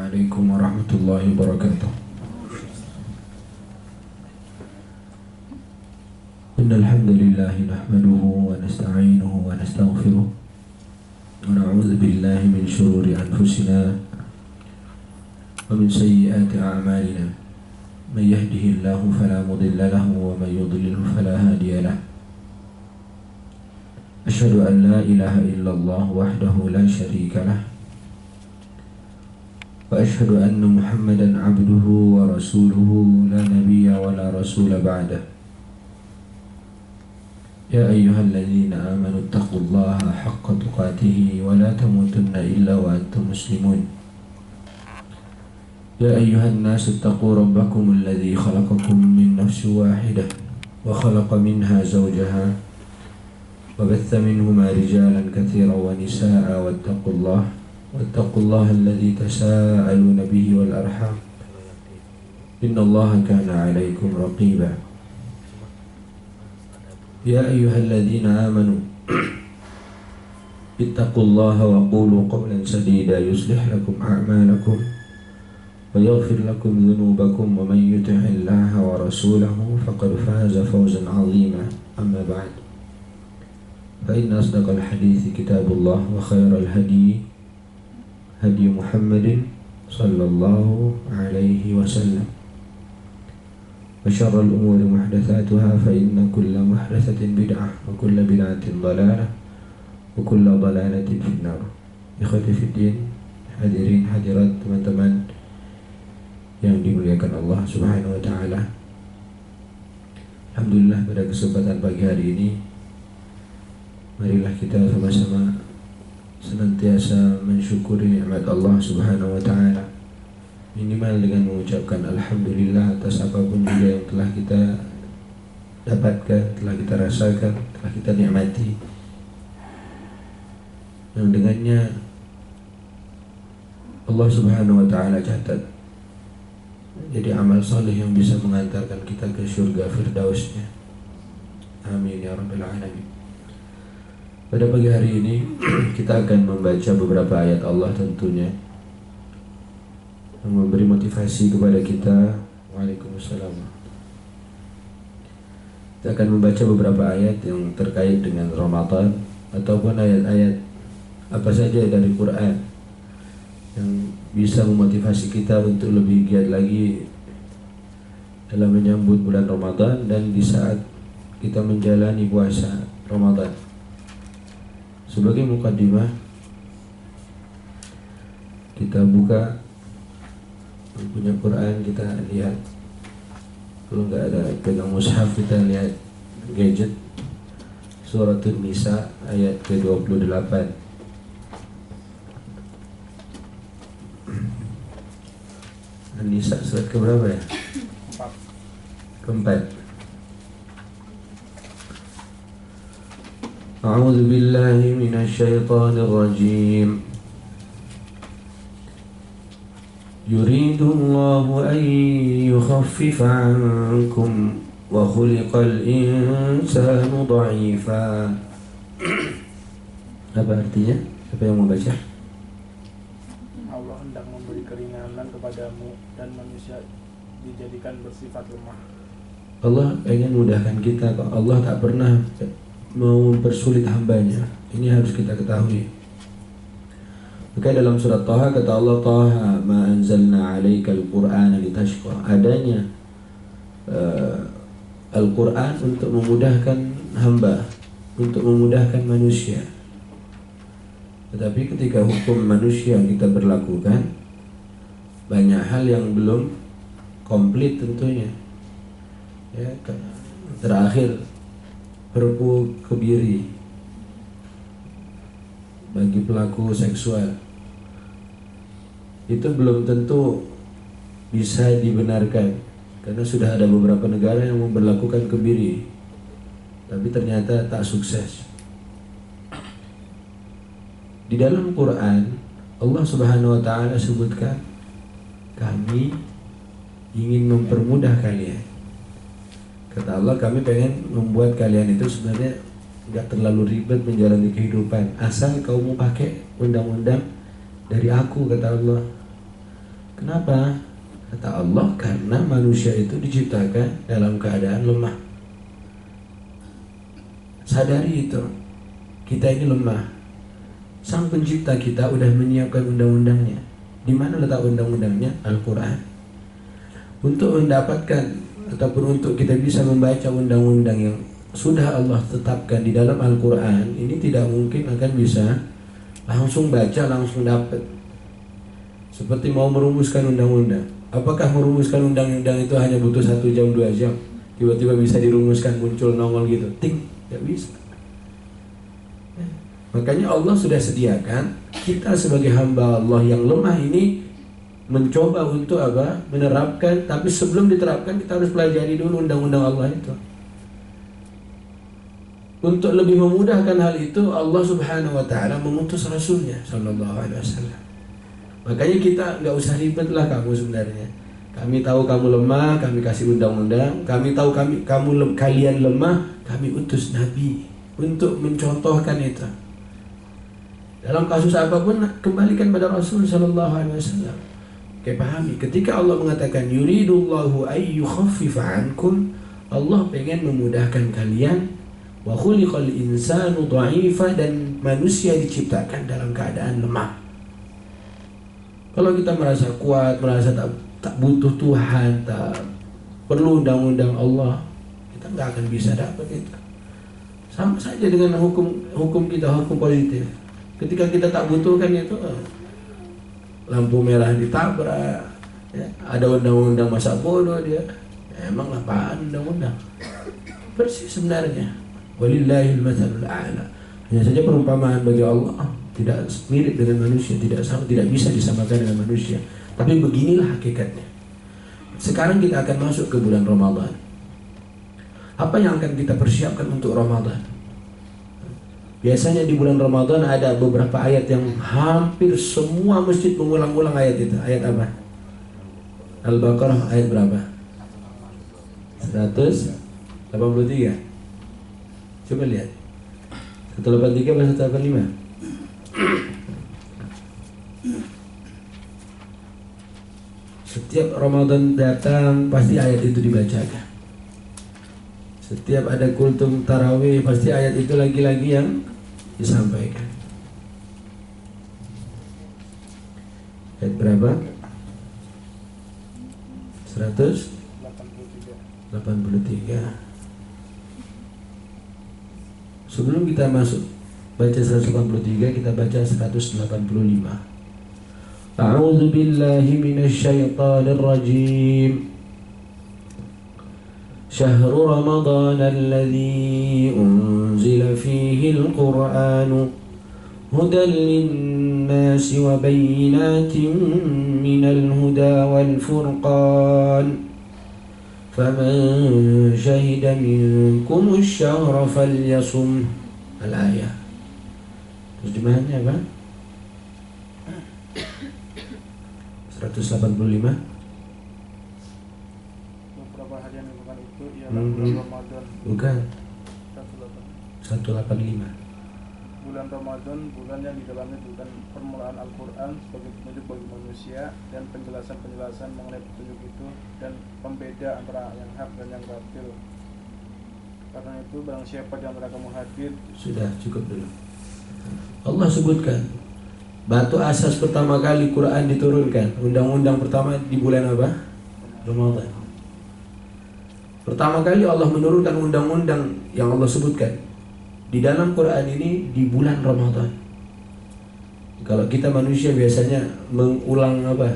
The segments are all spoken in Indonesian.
عليكم ورحمة الله وبركاته. إن الحمد لله نحمده ونستعينه ونستغفره ونعوذ بالله من شرور أنفسنا ومن سيئات أعمالنا. من يهده الله فلا مضل له ومن يضلل فلا هادي له. أشهد أن لا إله إلا الله وحده لا شريك له وأشهد أن محمدا عبده ورسوله لا نبي ولا رسول بعده. يا أيها الذين آمنوا اتقوا الله حق تقاته ولا تموتن إلا وأنتم مسلمون. يا أيها الناس اتقوا ربكم الذي خلقكم من نفس واحدة وخلق منها زوجها وبث منهما رجالا كثيرا ونساء واتقوا الله الذي تساءلون به والأرحام إن الله كان عليكم رقيبا. يا أيها الذين آمنوا اتقوا الله وقولوا قولا سديدا يصلح لكم أعمالكم ويغفر لكم ذنوبكم ومن يطع الله ورسوله فقد فاز فوزا عظيما. أما بعد فإن أصدق الحديث كتاب الله وخير الهدي هدي محمد صلى الله عليه وسلم وشر الأمور محدثاتها فإن كل محدثة بدعة وكل بدعة ضلالة وكل ضلالة في النار. Ikhwati fiddin, hadirin hadirat teman-teman yang dimuliakan Allah Subhanahu wa taala. Alhamdulillah, pada kesempatan pagi hari ini marilah kita sama-sama senantiasa mensyukuri nikmat Allah Subhanahu wa taala, minimal dengan mengucapkan alhamdulillah atas apapun juga yang telah kita dapatkan, telah kita rasakan, telah kita nikmati, yang dengannya Allah Subhanahu wa taala catat jadi amal saleh yang bisa mengantarkan kita ke surga firdausnya. Amin ya rabbal alamin. Pada pagi hari ini kita akan membaca beberapa ayat Allah tentunya yang memberi motivasi kepada kita. Waalaikumsalam. Kita akan membaca beberapa ayat yang terkait dengan Ramadan ataupun ayat-ayat apa saja dari Quran yang bisa memotivasi kita untuk lebih giat lagi dalam menyambut bulan Ramadan dan di saat kita menjalani puasa Ramadan. Sebagai mukaddimah, kita buka punya Quran, kita lihat. Kalau nggak ada pegang mushaf, kita lihat gadget Surat An-Nisa ayat ke-28. An-Nisa surat keberapa ya? Keempat. A'udzu billahi minasy syaithanir rajim. Yuridu Allahu an yukhaffifa 'ankum wa khuliqal insanu dha'ifa. Apa artinya? Siapa yang mau baca? Allah hendak memberi keringanan kepadamu dan manusia dijadikan bersifat lemah. Allah ingin mudahkan kita kok. Allah tak pernah mau mempersulit hambanya. Ini harus kita ketahui. Maka dalam surat Taha kata Allah, Taha ma anzalna 'alaikal qur'ana litashqa. Adanya Al-Quran untuk memudahkan hamba, untuk memudahkan manusia. Tetapi ketika hukum manusia kita berlakukan, banyak hal yang belum komplit tentunya. Ya, terakhir Perpu kebiri bagi pelaku seksual itu belum tentu bisa dibenarkan karena sudah ada beberapa negara yang memberlakukan kebiri, tapi ternyata tak sukses. Di dalam Quran Allah Subhanahu wa taala sebutkan, kami ingin mempermudah kalian. Kata Allah, kami pengen membuat kalian itu sebenarnya nggak terlalu ribet menjalani kehidupan, asal kau mau pakai undang-undang dari aku, kata Allah. Kenapa? Kata Allah, karena manusia itu diciptakan dalam keadaan lemah. Sadari itu, kita ini lemah. Sang pencipta kita udah menyiapkan undang-undangnya. Di mana letak undang-undangnya? Al-Quran. Untuk mendapatkan ataupun untuk kita bisa membaca undang-undang yang sudah Allah tetapkan di dalam Al-Quran, ini tidak mungkin akan bisa langsung baca, langsung dapat. Seperti mau merumuskan undang-undang. Apakah merumuskan undang-undang itu hanya butuh 1 jam, 2 jam? Tiba-tiba bisa dirumuskan, muncul, nongol gitu? Tidak bisa. Makanya Allah sudah sediakan kita sebagai hamba Allah yang lemah ini mencoba untuk apa? Menerapkan, tapi sebelum diterapkan kita harus pelajari dulu undang-undang Allah itu. Untuk lebih memudahkan hal itu, Allah Subhanahu wa taala mengutus Rasulnya sallallahu alaihi wasallam. Makanya kita nggak usah ribet lah kamu sebenarnya. Kami tahu kamu lemah, kami kasih undang-undang. Kami tahu kalian lemah, kami utus Nabi untuk mencontohkan itu. Dalam kasus apapun kembalikan pada Rasul sallallahu alaihi wasallam. Oke, pahami. Ketika Allah mengatakan yuridullahu ayyukhaffifa ankum, Allah pengen memudahkan kalian. Wa khuliqal insanu dha'ifa, dan manusia diciptakan dalam keadaan lemah. Kalau kita merasa kuat, merasa tak butuh Tuhan, tak perlu undang-undang Allah, kita nggak akan bisa dapat itu. Sama saja dengan hukum kita, hukum positif. Ketika kita tak butuhkan itu, lampu merah ditabrak, ya, ada undang-undang masa bodoh dia. Ya, emang apaan undang-undang? Persis sebenarnya. Walillahil matsalul a'la. Hanya saja perumpamaan bagi Allah tidak mirip dengan manusia, tidak sama, tidak bisa disamakan dengan manusia. Tapi beginilah hakikatnya. Sekarang kita akan masuk ke bulan Ramadan. Apa yang akan kita persiapkan untuk Ramadan? Biasanya di bulan Ramadan ada beberapa ayat yang hampir semua masjid mengulang-ulang ayat itu. Ayat apa? Al-Baqarah ayat berapa? 183. Coba lihat. 183 atau 185? Setiap Ramadan datang pasti ayat itu dibacakan. Setiap ada kultum tarawih pasti ayat itu lagi-lagi yang disampaikan. Ayat berapa? 183. Sebelum kita masuk baca 183, kita baca 185. A'udzu billahi minasy syaithanir rajim. Syahrul Ramadan alladzi unzila fihi al-Qur'an hudan lin-nasi wa bayyinatin minal huda wal furqan. فَمَنْ شَهِدَ مِنْكُمُ الشَّهْرَ فَلْيَصُمْ. Al-ayah. Terjemahannya apa? 185. Beberapa hari yang bukan itu ialah bulan Ramadan. Bukan. 185. 185. Bulan Ramadan, bulan yang di dalamnya bukan permulaan Al-Quran sebagai petunjuk bagi manusia dan penjelasan-penjelasan mengenai petunjuk itu dan pembeda antara yang hak dan yang batil. Karena itu barang siapa di antara kamu hadir. Sudah cukup dulu. Allah sebutkan batu asas pertama kali Quran diturunkan, undang-undang pertama di bulan apa? Ramadan. Pertama kali Allah menurunkan undang-undang yang Allah sebutkan di dalam Quran ini di bulan Ramadan. Kalau kita manusia biasanya mengulang apa?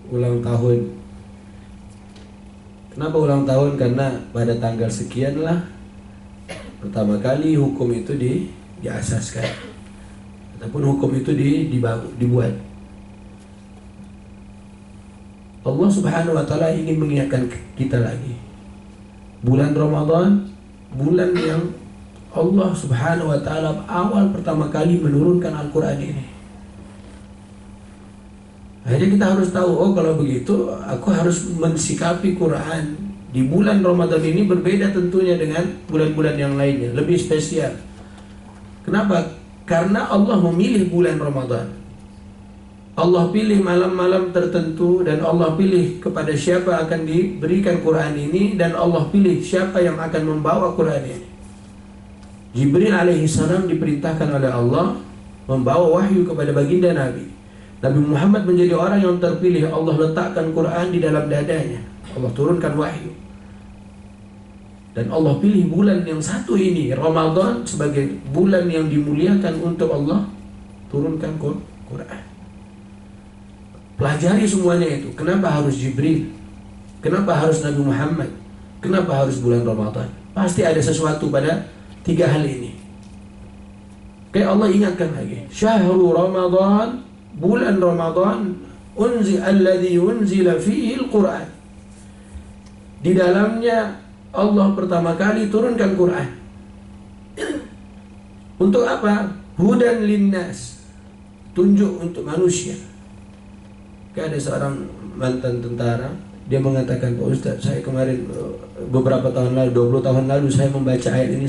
Ulang tahun. Kenapa ulang tahun? Karena pada tanggal sekian lah pertama kali hukum itu diasaskan. Ataupun hukum itu dibuat. Allah Subhanahu wa taala ingin mengingatkan kita lagi. Bulan Ramadan, bulan yang Allah Subhanahu wa taala awal pertama kali menurunkan Al-Qur'an ini. Akhirnya kita harus tahu, oh kalau begitu aku harus mensikapi Quran di bulan Ramadan ini berbeda tentunya dengan bulan-bulan yang lainnya, lebih spesial. Kenapa? Karena Allah memilih bulan Ramadan. Allah pilih malam-malam tertentu, dan Allah pilih kepada siapa akan diberikan Quran ini, dan Allah pilih siapa yang akan membawa Quran ini. Jibril alaihissalam diperintahkan oleh Allah membawa wahyu kepada baginda Nabi. Nabi Muhammad menjadi orang yang terpilih. Allah letakkan Quran di dalam dadanya, Allah turunkan wahyu, dan Allah pilih bulan yang satu ini, Ramadan, sebagai bulan yang dimuliakan untuk Allah turunkan Quran. Pelajari semuanya itu. Kenapa harus Jibril? Kenapa harus Nabi Muhammad? Kenapa harus bulan Ramadan? Pasti ada sesuatu pada tiga hal ini. Kayak Allah ingatkan lagi, Syahrul Ramadan, bulan Ramadan, alladhi unzila fihi al-Quran. Di dalamnya Allah pertama kali turunkan Quran. Untuk apa? Hudan linnas, tunjuk untuk manusia. Kayak ada seorang mantan tentara, dia mengatakan, Pak Ustaz, saya kemarin beberapa tahun lalu, 20 tahun lalu saya membaca ayat ini,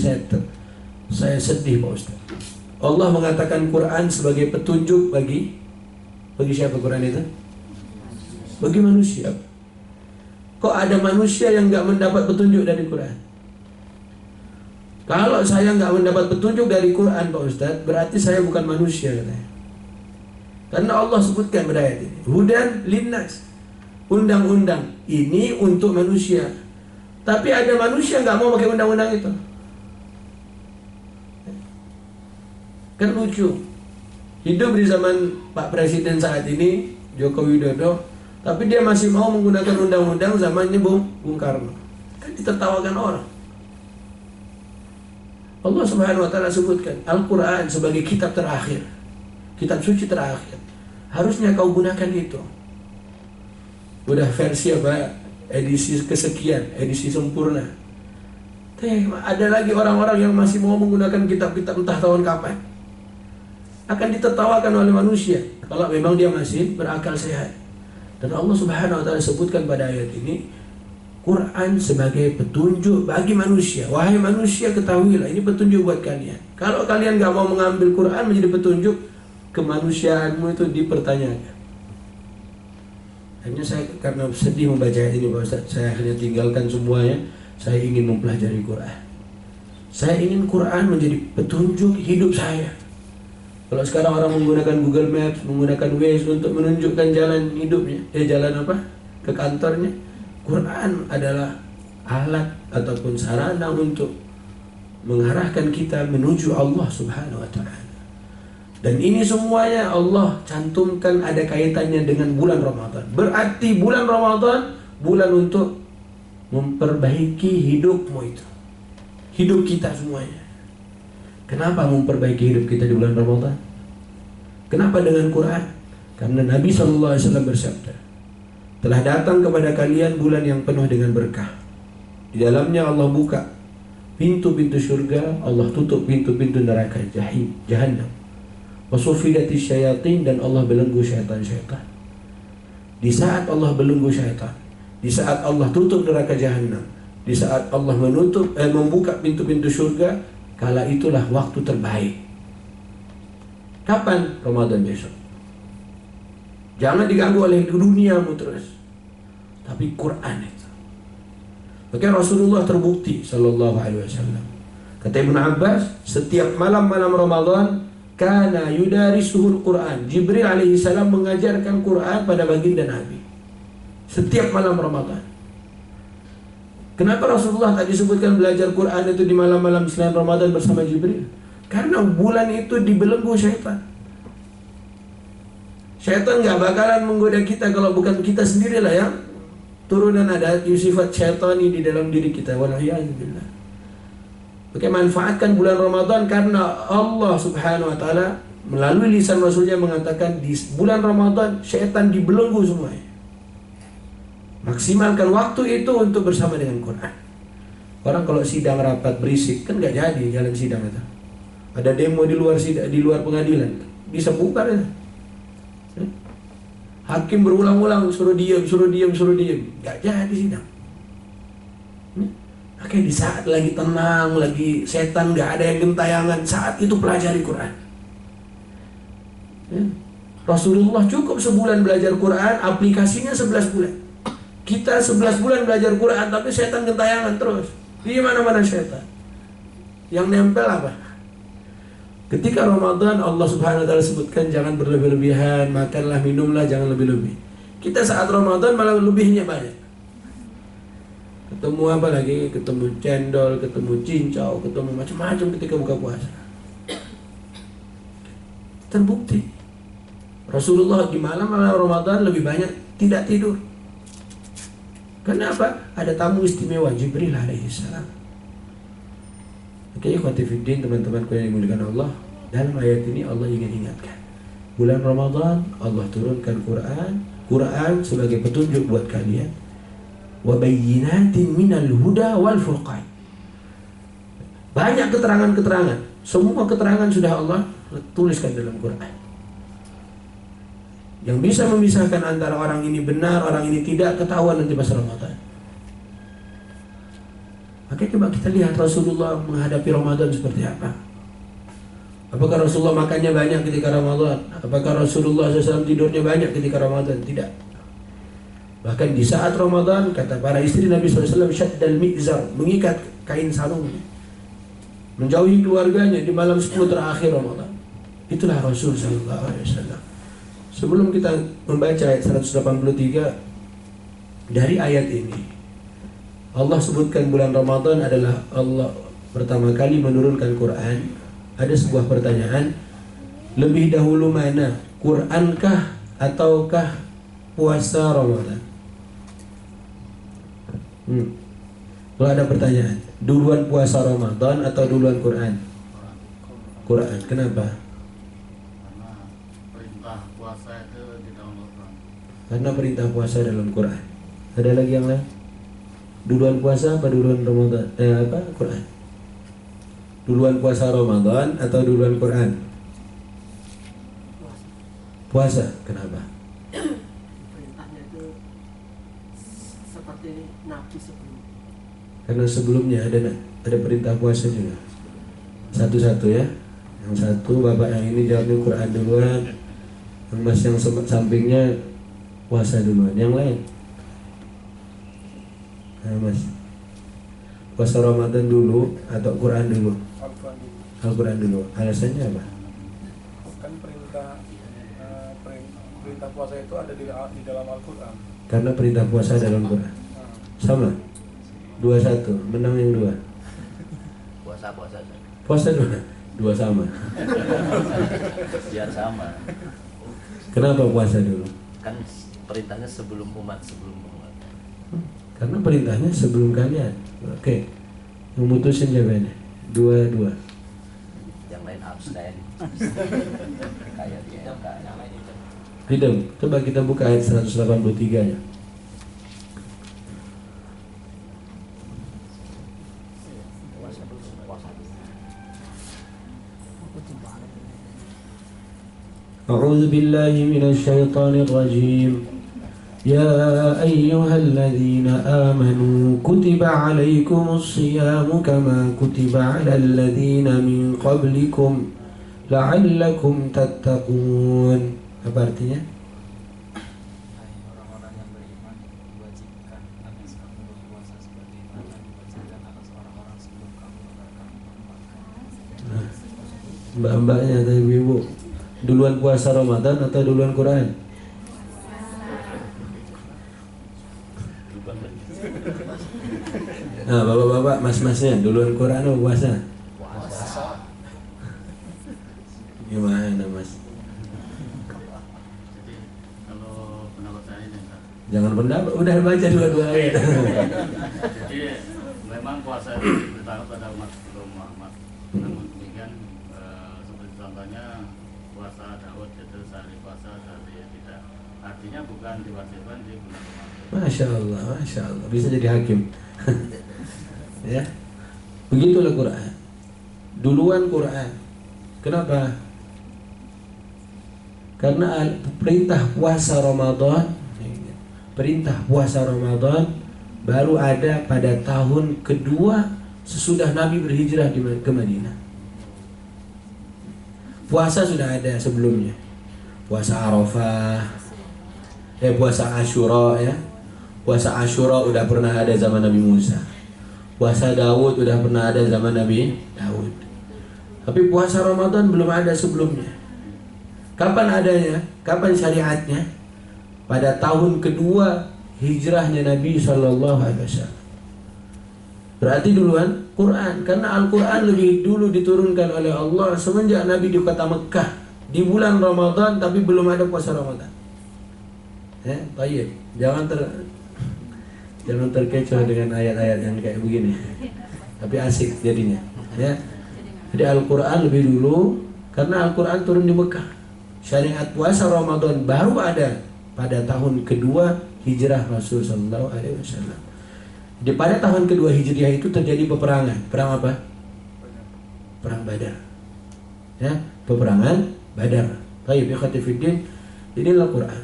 saya sedih Pak Ustaz. Allah mengatakan Quran sebagai petunjuk bagi siapa Quran itu? Bagi manusia. Kok ada manusia yang nggak mendapat petunjuk dari Quran? Kalau saya nggak mendapat petunjuk dari Quran Pak Ustaz, berarti saya bukan manusia katanya. Karena Allah sebutkan pada ayat ini, hudan linnas, undang-undang ini untuk manusia. Tapi ada manusia nggak mau pakai undang-undang itu. Kan lucu. Hidup di zaman Pak Presiden saat ini, Joko Widodo, tapi dia masih mau menggunakan undang-undang zamannya Bung Karno. Kan ditertawakan orang. Allah Subhanahu wa taala sebutkan Al-Quran sebagai kitab terakhir, kitab suci terakhir. Harusnya kau gunakan itu. Udah versi apa? Edisi kesekian, edisi sempurna. Ada lagi orang-orang yang masih mau menggunakan kitab-kitab entah tahun kapan. Akan ditertawakan oleh manusia kalau memang dia masih berakal sehat. Dan Allah Subhanahu wa taala sebutkan pada ayat ini Quran sebagai petunjuk bagi manusia. Wahai manusia, ketahuilah ini petunjuk buat kalian. Kalau kalian gak mau mengambil Quran menjadi petunjuk, kemanusiaanmu itu dipertanyakan. Hanya saya karena sedih membaca ayat ini Pak Ustaz, saya akhirnya tinggalkan semuanya. Saya ingin mempelajari Quran. Saya ingin Quran menjadi petunjuk hidup saya. Kalau sekarang orang menggunakan Google Maps, menggunakan Waze untuk menunjukkan jalan hidupnya, jalan apa? Ke kantornya. Quran adalah alat ataupun sarana untuk mengarahkan kita menuju Allah Subhanahu wa taala. Dan ini semuanya Allah cantumkan ada kaitannya dengan bulan Ramadan. Berarti bulan Ramadan bulan untuk memperbaiki hidupmu itu. Hidup kita semuanya. Kenapa memperbaiki hidup kita di bulan Ramadan? Kenapa dengan Quran? Karena Nabi SAW bersabda, telah datang kepada kalian bulan yang penuh dengan berkah. Di dalamnya Allah buka pintu-pintu surga, Allah tutup pintu-pintu neraka jahannam. Wasufidati syayatin, dan Allah belenggu syaitan-syaitan. Di saat Allah belenggu syaitan, di saat Allah tutup neraka jahannam, di saat Allah membuka pintu-pintu surga, kala itulah waktu terbaik. Kapan? Ramadan besok. Jangan diganggu oleh duniamu terus, tapi Quran itu. Maka Rasulullah terbukti sallallahu alaihi wasallam. Kata Ibnu Abbas, setiap malam-malam Ramadan kana yudarisuhul Quran. Jibril alaihi salam mengajarkan Quran pada baginda Nabi setiap malam Ramadan. Kenapa Rasulullah tadi disebutkan belajar Quran itu di malam-malam selain Ramadan bersama Jibril? Karena bulan itu dibelenggu syaitan. Syaitan gak bakalan menggoda kita kalau bukan kita sendirilah yang turunan ada sifat syaitani di dalam diri kita. Wal'iyadzubillah. Oke, manfaatkan bulan Ramadan karena Allah Subhanahu wa taala melalui lisan Rasulnya mengatakan di bulan Ramadan syaitan dibelenggu semuanya. Maksimalkan waktu itu untuk bersama dengan Quran. Orang kalau sidang rapat berisik kan nggak jadi jalan sidang itu. Ada demo di luar sidang, di luar pengadilan, bisa bubar ya. Hakim berulang-ulang suruh diam, nggak jadi sidang. Oke, di saat lagi tenang, lagi setan nggak ada yang gentayangan, saat itu pelajari Quran. Ya. Rasulullah cukup sebulan belajar Quran, aplikasinya 11 bulan. Kita 11 bulan belajar Quran, tapi setan gentayangan terus. Di mana-mana setan. Yang nempel apa? Ketika Ramadan Allah Subhanahu wa taala sebutkan jangan berlebih-lebihan, makanlah, minumlah, jangan lebih-lebih. Kita saat Ramadan malah lebihnya banyak. Ketemu apa lagi? Ketemu cendol, ketemu cincau, ketemu macam-macam ketika buka puasa. Terbukti Rasulullah di malam Ramadan lebih banyak tidak tidur. Kenapa? Ada tamu istimewa Jibril alaihissalam. Oke, khotifiddin, teman-temanku yang dimuliakan Allah, dalam ayat ini Allah ingin ingatkan, bulan Ramadan Allah turunkan Quran sebagai petunjuk buat kalian. Wa bayyinatin minal huda wal furqan. Banyak keterangan-keterangan. Semua keterangan sudah Allah tuliskan dalam Quran. Yang bisa memisahkan antara orang ini benar, orang ini tidak, ketahuan nanti pas Ramadan. Maka coba kita lihat Rasulullah menghadapi Ramadan seperti apa. Apakah Rasulullah makannya banyak ketika Ramadan? Apakah Rasulullah SAW tidurnya banyak ketika Ramadan? Tidak. Bahkan di saat Ramadan, kata para istri Nabi SAW, syaddal mi'zar, mengikat kain sarungnya, menjauhi keluarganya di malam 10 terakhir Ramadan. Itulah Rasul SAW. Sebelum kita membaca ayat 183, dari ayat ini Allah sebutkan bulan Ramadan adalah Allah pertama kali menurunkan Quran. Ada sebuah pertanyaan, lebih dahulu mana, Qurankah ataukah puasa Ramadan? Kalau ada pertanyaan, duluan puasa Ramadan atau duluan Quran? Quran. Kenapa? Karena perintah puasa dalam Quran. Ada lagi yang lain? Duluan puasa apa duluan Ramadan? Quran. Duluan puasa Ramadan atau duluan Quran? Puasa. Kenapa? Perintahnya itu seperti Nabi sebelumnya. Karena sebelumnya ada perintah puasa juga. Satu-satu ya. Yang satu bapak yang ini jawabnya Quran duluan. Yang mas yang sampingnya puasa duluan. Yang lain? Nah, mas, puasa Ramadan dulu atau Quran dulu? Al-Quran dulu. Alasannya apa? Kan perintah puasa itu ada di dalam Al-Quran. Karena perintah puasa dalam Quran. Sama? 2-1. Menang yang 2. Puasa 2 sama. Biar sama. Kenapa puasa dulu? Kan perintahnya sebelum umat. Karena perintahnya sebelum kalian. Oke. Yang mutusin jawabannya 2-2. Yang lain abstain. Kayak dia yang lain itu. Tidak. Coba kita buka ayat 183-nya. A'udzu billahi minasy syaithanir rajim. Ya ayyuhalladzina amanu kutiba 'alaikumus shiyamu kama kutiba 'alal ladzina min qablikum la'allakum tattaqun. Apa artinya? Orang-orang yang beriman diwajibkan atas kamu berpuasa sebagaimana diwajibkan atas orang-orang sebelum kamu agar kamu bertakwa. Mbak-mbaknya atau ibu-ibu, duluan puasa Ramadan atau duluan Quran? Nah, bapak-bapak, mas-masnya, duluan Quran atau puasa? Gimana mas? Jadi kalau pendapat saya ini Kak, Jangan pendapat, udah baca dua-dua ayat. jadi memang puasa itu diberitakan pada umat sebelum Muhammad. Namun demikian seperti contohnya puasa Daud itu sehari puasa sehari tidak. Artinya bukan diwajibkan di bulan Ramadan. Masya Allah, bisa jadi hakim. Ya, begitulah Quran. Duluan Quran. Kenapa? Karena perintah puasa Ramadan baru ada pada tahun kedua sesudah Nabi berhijrah ke Madinah. Puasa sudah ada sebelumnya. puasa Arafah, puasa Asyura ya. Puasa Asyura udah pernah ada zaman Nabi Musa. Puasa Daud udah pernah ada zaman Nabi Daud. Tapi puasa Ramadan belum ada sebelumnya. Kapan adanya? Kapan syariatnya? Pada tahun kedua hijrahnya Nabi SAW. Berarti duluan Quran, karena Al-Quran lebih dulu diturunkan oleh Allah semenjak Nabi di kota Mekah di bulan Ramadan, tapi belum ada puasa Ramadan. Baik, jangan terkecoh dengan ayat-ayat yang kayak begini. Tapi asik jadinya. Ya. Jadi Al-Quran lebih dulu karena Al-Quran turun di Mekah. Syariat puasa Ramadan baru ada pada tahun kedua hijrah Rasul sallallahu alaihi wasallam. Di pada tahun kedua hijriah itu terjadi peperangan. Perang apa? Perang Badar. Ya, peperangan Badar. Baik, ikhwati fiddin, inilah Quran.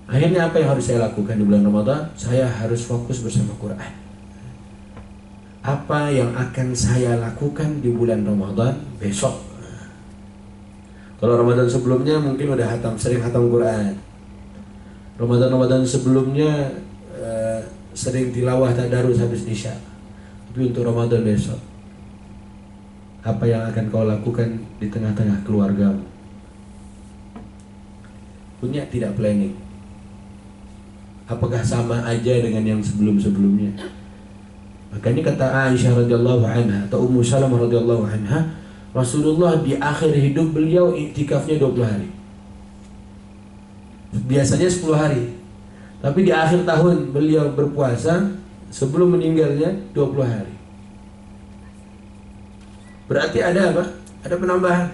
Akhirnya apa yang harus saya lakukan di bulan Ramadan? Saya harus fokus bersama Quran. Apa yang akan saya lakukan di bulan Ramadan besok? Kalau Ramadan sebelumnya mungkin udah sering hatam Quran. Ramadan sebelumnya sering tilawah tadarus habis isya. Tapi untuk Ramadan besok, apa yang akan kau lakukan di tengah-tengah keluargamu? Punya tidak planning? Apakah sama aja dengan yang sebelum-sebelumnya? Makanya kata Aisyah radhiyallahu anha atau Ummu Salamah radhiyallahu anha, Rasulullah di akhir hidup beliau iktikafnya 20 hari. Biasanya 10 hari. Tapi di akhir tahun beliau berpuasa sebelum meninggalnya 20 hari. Berarti ada apa? Ada penambahan.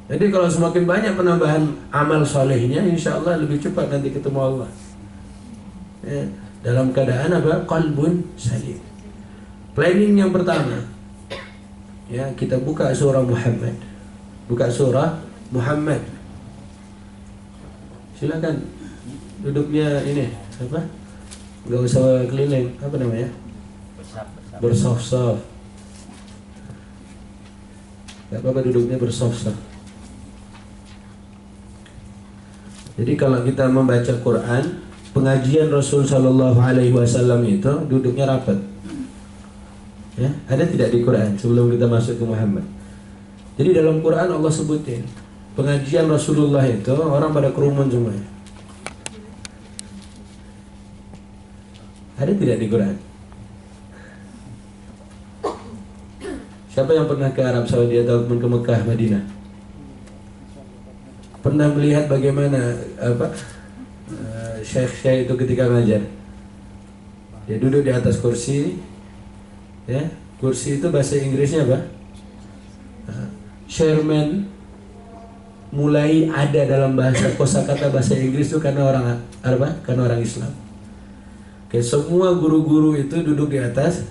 Jadi kalau semakin banyak penambahan amal solehnya, insya Allah lebih cepat nanti ketemu Allah. Ya, dalam keadaan apa? Qalbun salim. Planning yang pertama, ya, kita buka surah Muhammad. Buka surah Muhammad. Silakan. Duduknya ini apa? Gak usah keliling. Apa namanya? Bersof-sof. Gak apa-apa duduknya bersof-sof. Jadi kalau kita membaca Quran, pengajian Rasul Sallallahu Alaihi Wasallam itu duduknya rapat. Ya, ada tidak di Quran sebelum kita masuk ke Muhammad? Jadi dalam Quran Allah sebutin pengajian Rasulullah itu orang pada kerumun semuanya. Ada tidak di Quran? Siapa yang pernah ke Arab Saudi atau ke Mekah, Madinah? Pernah melihat bagaimana syekh-syekh itu ketika ngajar? Dia duduk di atas kursi, ya. Kursi itu bahasa Inggrisnya apa? Chairman mulai ada dalam bahasa kosakata bahasa Inggris itu karena orang apa? Karena orang Islam. Oke, semua guru-guru itu duduk di atas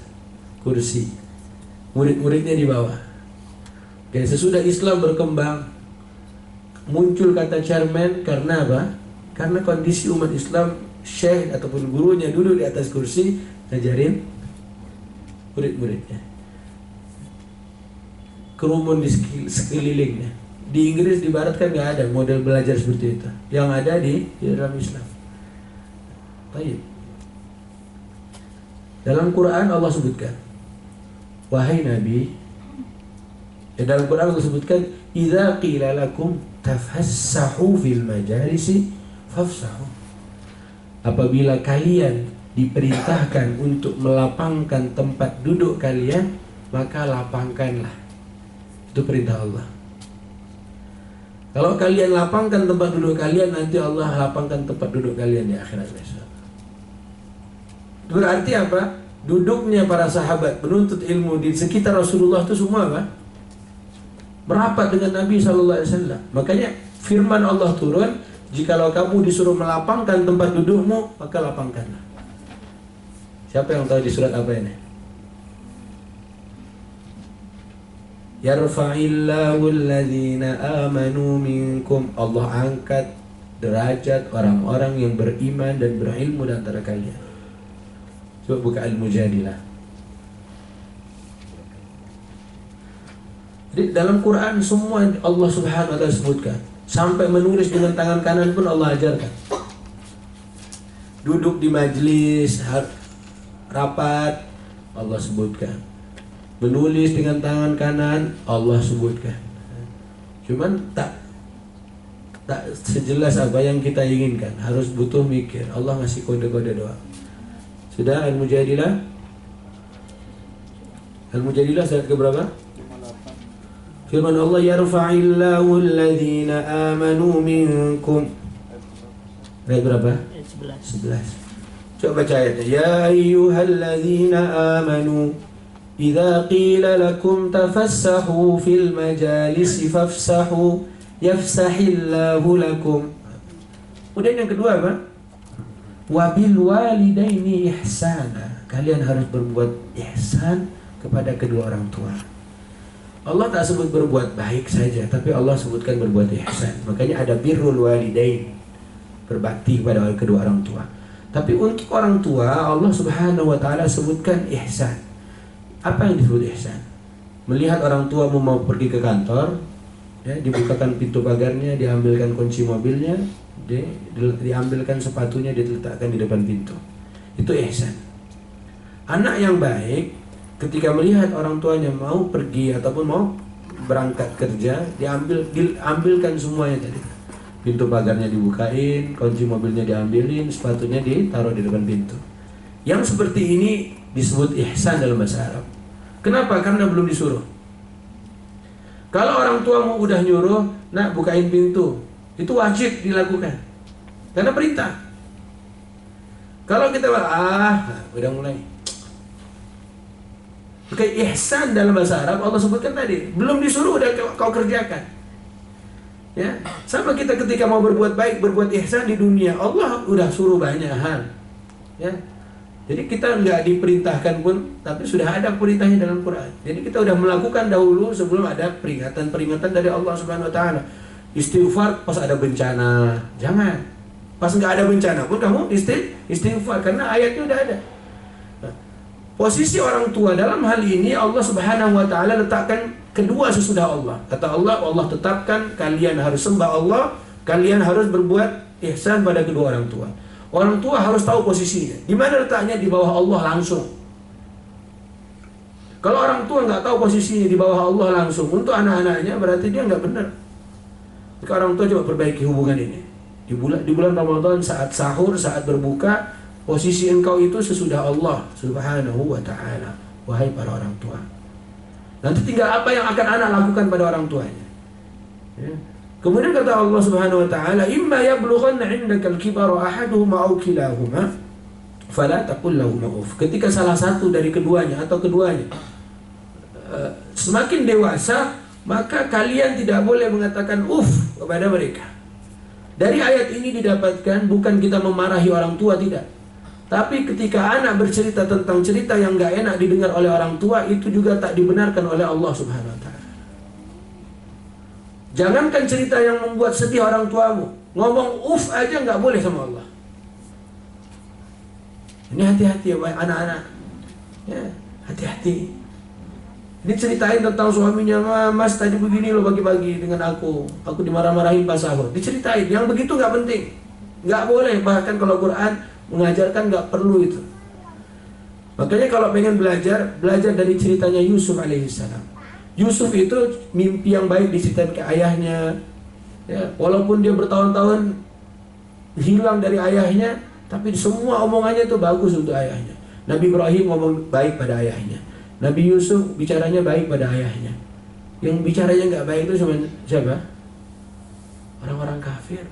kursi, murid-muridnya di bawah. Oke, sesudah Islam berkembang, muncul kata chairman karena apa? Karena kondisi umat Islam, syekh ataupun gurunya duduk di atas kursi ngajarin murid-muridnya. Kerumun di sekelilingnya. Di Inggris, di Barat kan nggak ada model belajar seperti itu. Yang ada di dalam Islam. Baik. Dalam Quran Allah sebutkan, wahai Nabi, dalam Quran Allah sebutkan, idza qila lakum tafassahu fil majalisi fafsahu. Apabila kalian diperintahkan untuk melapangkan tempat duduk kalian, maka lapangkanlah. Itu perintah Allah. Kalau kalian lapangkan tempat duduk kalian, nanti Allah lapangkan tempat duduk kalian di akhirat besok. Berarti apa? Duduknya para sahabat penuntut ilmu di sekitar Rasulullah itu semua apa? Merapat dengan Nabi SAW. Makanya firman Allah turun, jikalau kamu disuruh melapangkan tempat dudukmu, maka lapangkanlah. Siapa yang tahu di surat apa ini? Yarfa'illahu alladhina amanu minkum. Allah angkat derajat orang-orang yang beriman dan berilmu di antara kalian. Coba buka Al-Mujadilah. Jadi dalam Quran semua Allah Subhanahu wa ta'ala sebutkan. Sampai menulis dengan tangan kanan pun Allah ajarkan. Duduk di majelis rapat, Allah sebutkan. Menulis dengan tangan kanan, Allah sebutkan. Cuman tak sejelas apa yang kita inginkan. Harus butuh mikir. Allah ngasih kode-kode doa. Sudah Al-Mujadilah? Al-Mujadilah surat keberapa? 58. Firman Allah, yarfa'illahu alladhina amanu minkum. Ayat berapa? 11. Coba baca ayatnya. Ya ayyuhalladzina amanu idza qila lakum tafassahu fil majalisi fafsahu yafsahillahu lakum. Kemudian yang kedua apa? Wabil walidaini ihsana. Kalian harus berbuat ihsan kepada kedua orang tua. Allah tak sebut berbuat baik saja, tapi Allah sebutkan berbuat ihsan. Makanya ada birrul walidain, berbakti kepada kedua orang tua. Tapi untuk orang tua Allah Subhanahu wa taala sebutkan ihsan. Apa yang disebut ihsan? Melihat orang tua mau pergi ke kantor, ya, dibukakan pintu pagarnya, diambilkan kunci mobilnya, diambilkan sepatunya, diletakkan di depan pintu. Itu ihsan. Anak yang baik ketika melihat orang tuanya mau pergi ataupun mau berangkat kerja, diambilkan semuanya tadi. Pintu pagarnya dibukain, kunci mobilnya diambilin, sepatunya ditaruh di depan pintu. Yang seperti ini disebut ihsan dalam bahasa Arab. Kenapa? Karena belum disuruh. Kalau orang tuamu udah nyuruh, nak bukain pintu, itu wajib dilakukan. Karena perintah. Kalau kita udah mulai. Oke, ihsan dalam bahasa Arab Allah sebutkan tadi, belum disuruh udah kau kerjakan. Ya, sama kita ketika mau berbuat baik, berbuat ihsan di dunia, Allah udah suruh banyak hal. Ya. Jadi kita nggak diperintahkan pun, tapi sudah ada perintahnya dalam Quran. Jadi kita udah melakukan dahulu sebelum ada peringatan-peringatan dari Allah Subhanahu wa taala. Istighfar pas ada bencana, jangan. Pas nggak ada bencana pun kamu istighfar karena ayatnya udah ada. Posisi orang tua dalam hal ini Allah Subhanahu wa taala letakkan kedua sesudah Allah. Kata Allah, Allah tetapkan kalian harus sembah Allah, kalian harus berbuat ihsan pada kedua orang tua. Orang tua harus tahu posisinya. Di mana letaknya? Di bawah Allah langsung. Kalau orang tua nggak tahu posisinya di bawah Allah langsung untuk anak-anaknya, berarti dia nggak benar. Jika orang tua coba perbaiki hubungan ini. Di bulan Ramadan saat sahur, saat berbuka, posisi engkau itu sesudah Allah Subhanahu wa ta'ala. Wahai para orang tua, nanti tinggal apa yang akan anak lakukan pada orang tuanya. Ya. Kemudian kata Allah Subhanahu wa ta'ala, imma yablughanna 'indaka al-kibara ahaduhuma aw kilahuma fala taqul lahumā uff. Ketika salah satu dari keduanya atau keduanya semakin dewasa, maka kalian tidak boleh mengatakan uff kepada mereka. Dari ayat ini didapatkan bukan kita memarahi orang tua, tidak. Tapi ketika anak bercerita tentang cerita yang gak enak didengar oleh orang tua, itu juga tak dibenarkan oleh Allah Subhanahu wa ta'ala. Jangankan cerita yang membuat sedih orang tuamu, ngomong uf aja nggak boleh sama Allah. Ini hati-hati ya anak-anak. Ya, hati-hati. Ini ceritain tentang suaminya, mas tadi begini loh pagi-pagi dengan aku dimarah-marahin pas sahur. Diceritain, yang begitu nggak penting, nggak boleh. Bahkan kalau Quran mengajarkan nggak perlu itu. Makanya kalau pengen belajar dari ceritanya Yusuf alaihissalam. Yusuf itu mimpi yang baik diceritain ke ayahnya, ya, walaupun dia bertahun-tahun hilang dari ayahnya, tapi semua omongannya itu bagus untuk ayahnya. Nabi Ibrahim ngomong baik pada ayahnya, Nabi Yusuf bicaranya baik pada ayahnya. Yang bicaranya nggak baik itu cuma siapa? Orang-orang kafir.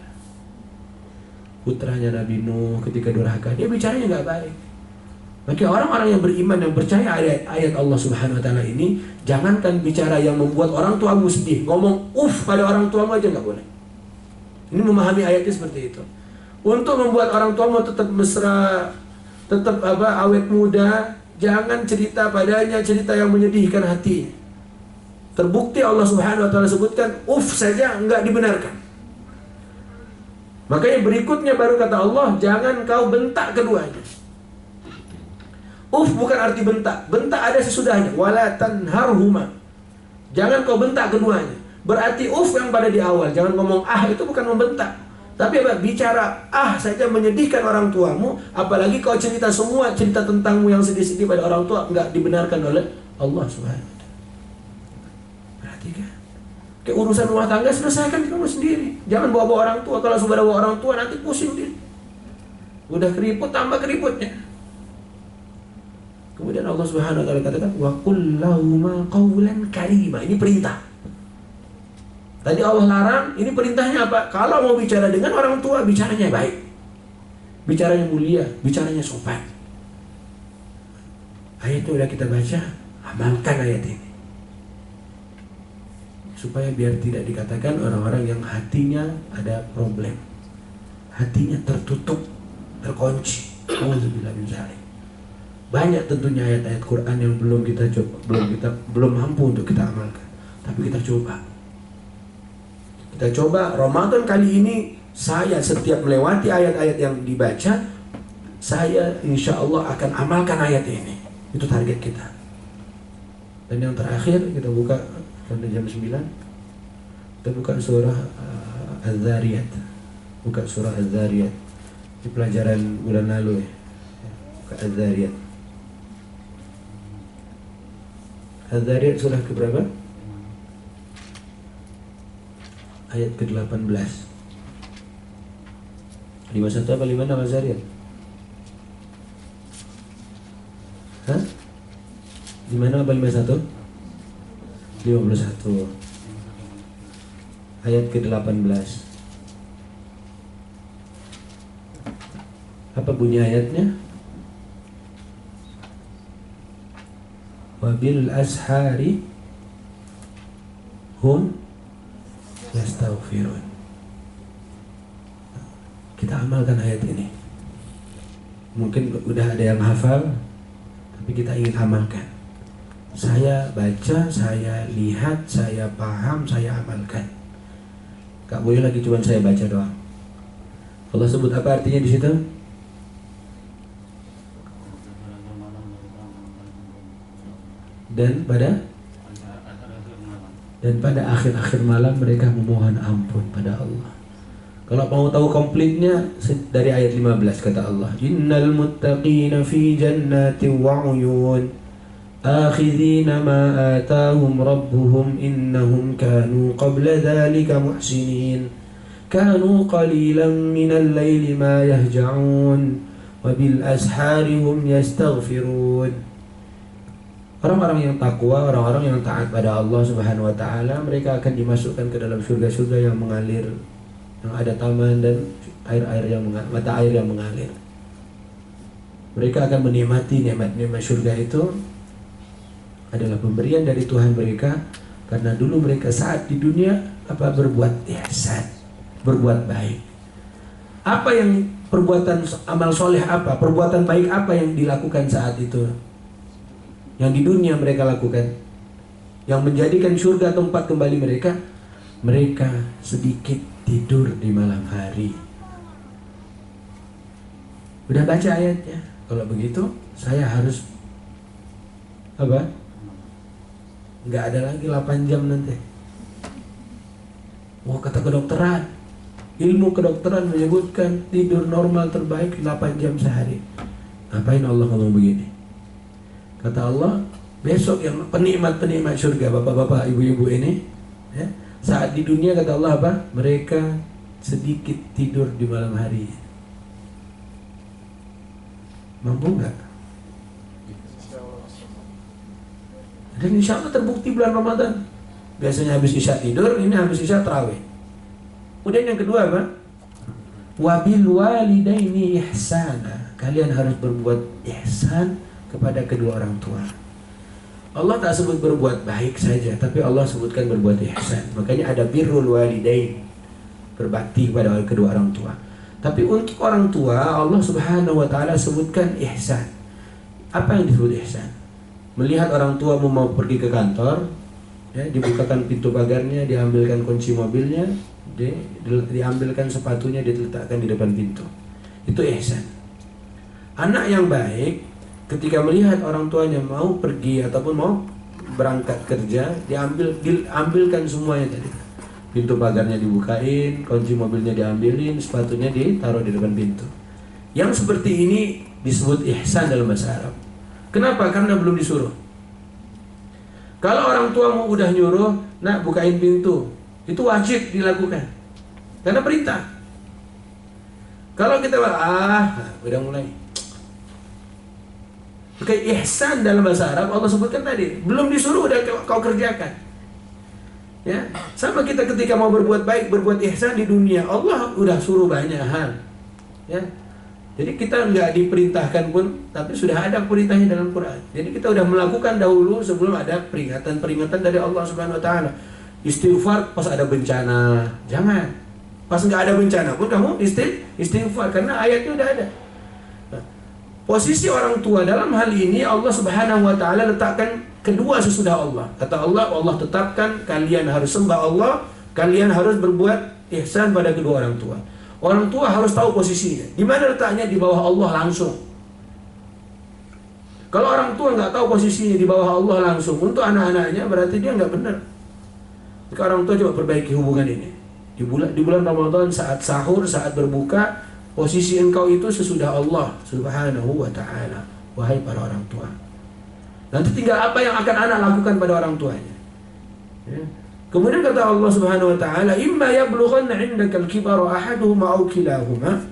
Putranya Nabi Nuh ketika durhaka, dia bicaranya nggak baik. Maka orang-orang yang beriman yang percaya ayat Allah Subhanahu wa ta'ala ini, jangankan bicara yang membuat orang tuamu sedih, ngomong pada orang tuamu aja nggak boleh. Ini memahami ayatnya seperti itu. Untuk membuat orang tuamu tetap mesra, tetap awet muda, jangan cerita padanya cerita yang menyedihkan hati. Terbukti Allah Subhanahu wa ta'ala sebutkan saja nggak dibenarkan. Makanya berikutnya baru kata Allah, jangan kau bentak keduanya. Bukan arti bentak. Bentak ada sesudahnya. Wala tanharhuma. Jangan kau bentak keduanya. Berarti yang pada di awal. Jangan ngomong itu bukan membentak. Tapi apa? Bicara saja menyedihkan orang tuamu. Apalagi kau cerita semua cerita tentangmu yang sedih-sedih pada orang tua, enggak dibenarkan oleh Allah Subhanahu wa ta'ala. Perhatikan. Kayak urusan rumah tangga selesaikan kamu sendiri. Jangan bawa-bawa orang tua. Kalau sudah bawa orang tua nanti pusing dia. Udah keriput tambah keriputnya. Kemudian Allah Subhanahu wa ta'ala katakan wa qul lahuma qawlan karima. Ini perintah. Tadi Allah larang, ini perintahnya apa? Kalau mau bicara dengan orang tua, bicaranya baik. Bicaranya mulia, bicaranya sopan. Ayat itu udah kita baca, amalkan ayat ini. Supaya biar tidak dikatakan orang-orang yang hatinya ada problem. Hatinya tertutup, terkunci. Alhamdulillah min dzalik. Banyak tentunya ayat-ayat Quran yang belum mampu untuk kita amalkan. Tapi kita coba. Kita coba Ramadan kali ini, saya setiap melewati ayat-ayat yang dibaca, saya insya Allah akan amalkan ayat ini. Itu target kita. Dan yang terakhir kita buka pada jam 9. Kita buka surah Az-Zariyat. Buka surah Az-Zariyat. Di pelajaran bulan lalu ya. Buka Az-Zariyat. Az-Zariyat surah keberapa? Ayat ke-18. 51 apa 56 Az-Zariyat? Hah? 56 apa 51? 51. Ayat ke-18. Apa bunyi ayatnya? Wabil ashari hum yastaghfirun. Kita amalkan ayat ini. Mungkin udah ada yang hafal, tapi kita ingin amalkan. Saya baca, saya lihat, saya paham, saya amalkan. Gak boleh lagi cuma saya baca doang. Allah sebut apa artinya di situ? Dan pada akhir-akhir malam mereka memohon ampun pada Allah. Kalau mau tahu komplitnya dari ayat 15 kata Allah, innal muttaqina fi jannatin wa uyun akhidhina ma atahum rabbuhum innahum kanu qabla dhalika muhsinin kanu qalilan minal layli ma yahja'un wa bil ashari hum yastaghfirun. Orang-orang yang takwa, orang-orang yang taat pada Allah Subhanahu wa ta'ala, mereka akan dimasukkan ke dalam surga-surga yang mengalir, yang ada taman dan mata air yang mengalir. Mereka akan menikmati nikmat-nikmat surga itu adalah pemberian dari Tuhan mereka, karena dulu mereka saat di dunia berbuat ihsan, berbuat baik. Apa yang perbuatan amal soleh apa? Perbuatan baik apa yang dilakukan saat itu? Yang di dunia mereka lakukan, yang menjadikan surga tempat kembali mereka sedikit tidur di malam hari. Udah baca ayatnya? Kalau begitu saya harus nggak ada lagi 8 jam nanti. Kata kedokteran, ilmu kedokteran menyebutkan tidur normal terbaik 8 jam sehari. Ngapain Allah ngomong begini? Kata Allah, besok yang penikmat-penikmat surga, bapak-bapak, ibu-ibu ini, ya, saat di dunia kata Allah apa? Mereka sedikit tidur di malam hari. Mampu nggak? Dan insya Allah terbukti bulan Ramadan. Biasanya habis isya tidur, ini habis isya tarawih. Kemudian yang kedua apa? Wabil walidaini ihsana. Kalian harus berbuat ihsan kepada kedua orang tua. Allah tak sebut berbuat baik saja, tapi Allah sebutkan berbuat ihsan. Makanya ada birrul walidain, berbakti kepada kedua orang tua. Tapi untuk orang tua, Allah Subhanahu wa ta'ala sebutkan ihsan. Apa yang disebut ihsan? Melihat orang tua mau pergi ke kantor, ya, dibukakan pintu pagarnya, diambilkan kunci mobilnya, diambilkan sepatunya, diletakkan di depan pintu. Itu ihsan. Anak yang baik ketika melihat orang tuanya mau pergi ataupun berangkat kerja, diambilkan semuanya tadi. Pintu pagarnya dibukain, kunci mobilnya diambilin, sepatunya ditaruh di depan pintu. Yang seperti ini disebut ihsan dalam bahasa Arab. Kenapa? Karena belum disuruh. Kalau orang tuamu udah nyuruh, nak bukain pintu, itu wajib dilakukan. Karena perintah. Kalau kita udah mulai. Oke, ihsan dalam bahasa Arab Allah sebutkan tadi, belum disuruh udah kau kerjakan. Ya, sama kita ketika mau berbuat baik, berbuat ihsan di dunia, Allah udah suruh banyak hal. Ya. Jadi kita nggak diperintahkan pun, tapi sudah ada perintahnya dalam Quran. Jadi kita udah melakukan dahulu sebelum ada peringatan-peringatan dari Allah Subhanahu Wa Taala. Istighfar pas ada bencana, jangan. Pas nggak ada bencana pun kamu istighfar karena ayatnya udah ada. Nah, posisi orang tua dalam hal ini Allah Subhanahu Wa Taala letakkan kedua sesudah Allah. Kata Allah, Allah tetapkan kalian harus sembah Allah, kalian harus berbuat ihsan pada kedua orang tua. Orang tua harus tahu posisinya. Di mana letaknya? Di bawah Allah langsung. Kalau orang tua nggak tahu posisinya di bawah Allah langsung untuk anak-anaknya, berarti dia nggak benar. Jika orang tua coba perbaiki hubungan ini. Di bulan Ramadan saat sahur, saat berbuka, posisi engkau itu sesudah Allah Subhanahu Wa Taala. Wahai para orang tua. Nanti tinggal apa yang akan anak lakukan pada orang tuanya. Ya. Kemudian kata Allah Subhanahu Wa Taala, "Imma yablughanna 'indaka al-kibara ahaduhuma aw kilahuma,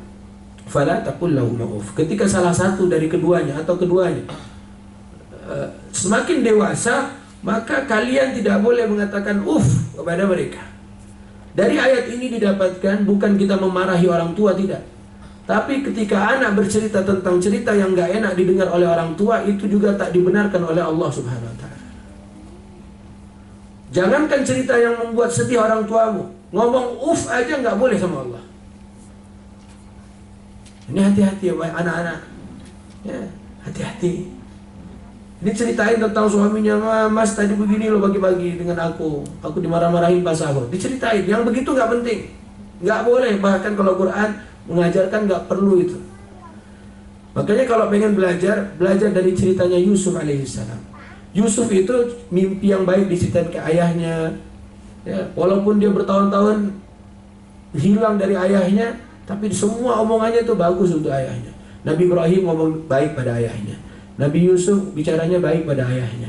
fala taqul lahumā uff." Ketika salah satu dari keduanya atau keduanya semakin dewasa, maka kalian tidak boleh mengatakan uff kepada mereka. Dari ayat ini didapatkan bukan kita memarahi orang tua, tidak. Tapi ketika anak bercerita tentang cerita yang gak enak didengar oleh orang tua, itu juga tak dibenarkan oleh Allah Subhanahu Wa Taala. Jangankan cerita yang membuat sedih orang tuamu, ngomong uf aja nggak boleh sama Allah. Ini hati-hati ya anak-anak. Ya, hati-hati. Ini ceritain tentang suaminya, mas tadi begini loh pagi-pagi dengan aku dimarah-marahin pas sahur. Diceritain, yang begitu nggak penting, nggak boleh. Bahkan kalau Quran mengajarkan nggak perlu itu. Makanya kalau pengen belajar dari ceritanya Yusuf alaihissalam. Yusuf itu mimpi yang baik diceritain ke ayahnya. Ya, walaupun dia bertahun-tahun hilang dari ayahnya, tapi semua omongannya itu bagus untuk ayahnya. Nabi Ibrahim ngomong baik pada ayahnya. Nabi Yusuf bicaranya baik pada ayahnya.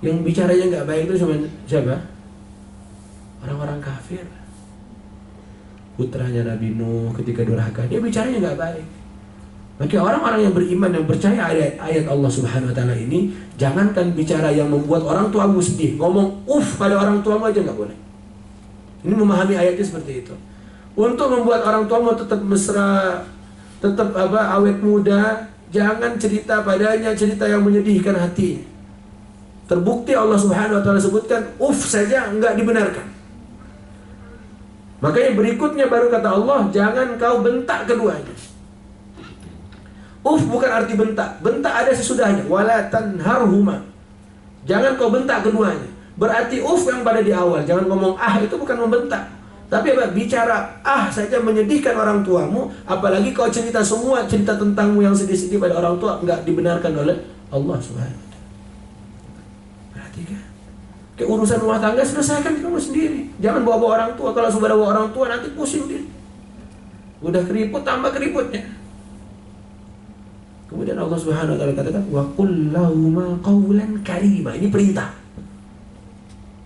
Yang bicaranya nggak baik itu cuma siapa? Orang-orang kafir. Putranya Nabi Nuh ketika durhaka, dia bicaranya nggak baik. Maka orang-orang yang beriman yang percaya ayat Allah Subhanahu Wa Taala ini, jangankan bicara yang membuat orang tuamu sedih, ngomong pada orang tuamu aja nggak boleh. Ini memahami ayatnya seperti itu. Untuk membuat orang tuamu tetap mesra, tetap awet muda, jangan cerita padanya cerita yang menyedihkan hati. Terbukti Allah Subhanahu Wa Taala sebutkan saja nggak dibenarkan. Makanya berikutnya baru kata Allah, jangan kau bentak keduanya. Bukan arti bentak. Bentak ada sesudahnya. Wala tanharhuma. Jangan kau bentak keduanya. Berarti yang pada di awal. Jangan ngomong itu bukan membentak. Tapi bicara saja menyedihkan orang tuamu. Apalagi kau cerita semua cerita tentangmu yang sedih-sedih pada orang tua, enggak dibenarkan oleh Allah Subhanahu Wa Taala. Perhatikan. Kayak urusan rumah tangga selesaikan kamu sendiri. Jangan bawa-bawa orang tua. Kalau sudah bawa orang tua nanti pusing dia. Udah keriput tambah keriputnya. Kemudian Allah Subhanahu Wa Taala katakan, wa qul lahuma qawlan karima. Ini perintah.